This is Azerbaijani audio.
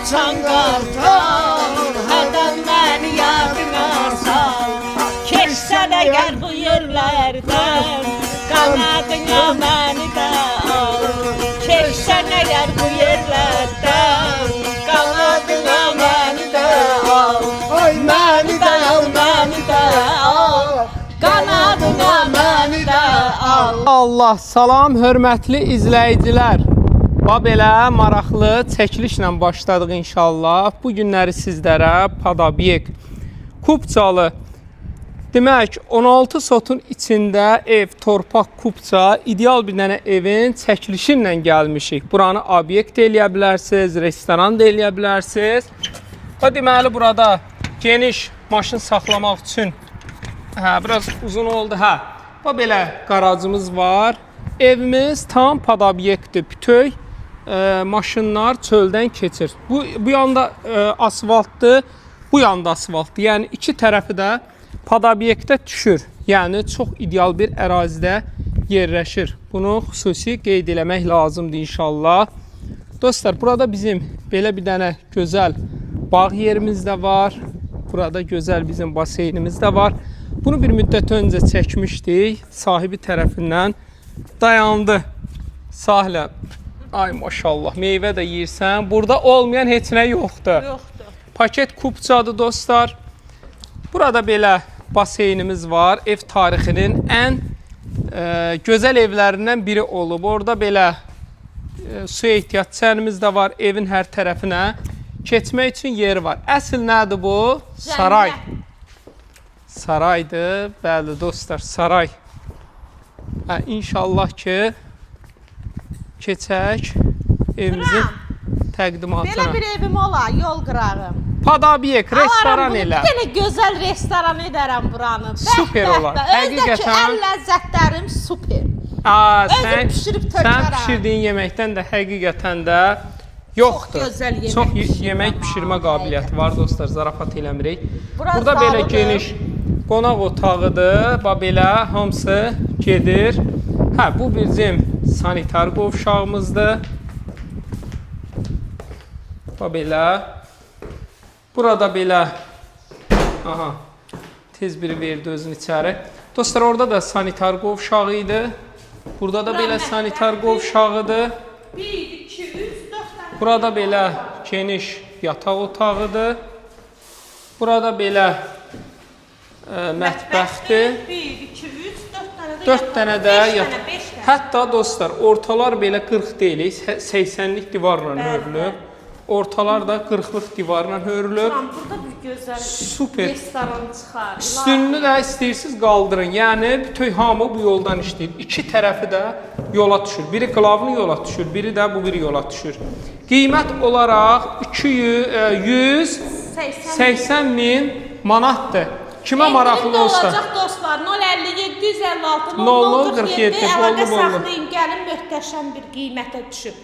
uçan qartal, hərdən məni yadına sal. Keçsən əgər bu yerlərdən, qanadına məni də al. Keçsən əgər bu yerlərdən, qanadına məni də al. Məni də al, məni də al, qanadına məni də al. Allah, salam hörmətli izləyicilər. Belə maraqlı çəkilişlə başladıq inşallah. Bu günləri sizlərə Podobyek Kupçalı, demək 16 sotun içində ev, torpaq, kupça, ideal bir dənə evin çəkilişi ilə gəlmişik. Buranı obyekt eləyə bilərsiniz, restoran da eləyə bilərsiniz. Deməli burada geniş maşın saxlamaq üçün biraz uzun oldu. Belə qarajımız var. Evimiz tam Podobyekdir, bütöv maşınlar çöldən keçir. Bu yanda asfaltdır, bu yanda asfaltdır. Yəni iki tərəfi də Podobyekdə düşür. Yəni çox ideal bir ərazidə yerləşir. Bunu xüsusi qeyd eləmək lazımdır inşallah. Dostlar, burada bizim belə bir dənə gözəl bağ yerimiz də var. Burada gözəl bizim baseynimiz də var. Bunu bir müddət öncə çəkmişdik. Sahibi tərəfindən dayandı sahilə. Ay maşallah, meyvə də yeyirsən. Burada olmayan heç nə yoxdur. Paket kupçadır dostlar. Burada belə baseynimiz var. Ev tarixinin ən gözəl evlərindən biri olub. Orada belə suya ehtiyac çənimiz də var. Evin hər tərəfinə keçmək üçün yeri var. Əsl nədir bu? Saray. Saraydır. Bəli dostlar, saray. İnşallah ki keçək evimizin təqdimatına. Belə bir evim ola, yol qırağım. Podobyek, restoran elə. Bir dənə gözəl restoran edərəm buranı. Super olar. Özdəki əl ləzzətlərim super. Sən pişirib tökərəm. Sən pişirdiyin yeməkdən də həqiqətən də yoxdur. Çox gözəl yemək. Çox yemək pişirmə qabiliyyəti var dostlar, zarafat eləmirik. Burada zalıdır. belə geniş qonaq otağıdır. Belə hamısı gedir. Bu bizim sanitar qovşağımızdır. Belə. Burada belə tez biri verdi özünü içəri. Dostlar, orada da sanitar qovşağı idi. Burada da belə sanitar qovşağıdır. 1, 2, 3, 4 dənə. Burada belə geniş yataq otağıdır. Burada belə mətbəxdir. 1, 2, 3, 4 dənə də 4 dənə də yataq. 5 dənə. Hətta dostlar, ortalar belə 40 deyil, 80'lik divarla hörülüb. Ortalar da 40'lıq divarla hörülüb. Burada bir gözəl Super. restoran çıxar. Üstününü də istəyirsiniz qaldırın. Yəni bütöv hamı bu yoldan işləyir. İki tərəfi də yola düşür. Biri qlavını yola düşür, biri də bu biri yola düşür. Qiymət olaraq 180 min manatdır. Kimə maraqlı olsa. Olacaq dostlar, 057 156 0047 əlaqə bollu. saxlayın, gəlin möhtəşəm bir qiymətə düşüb.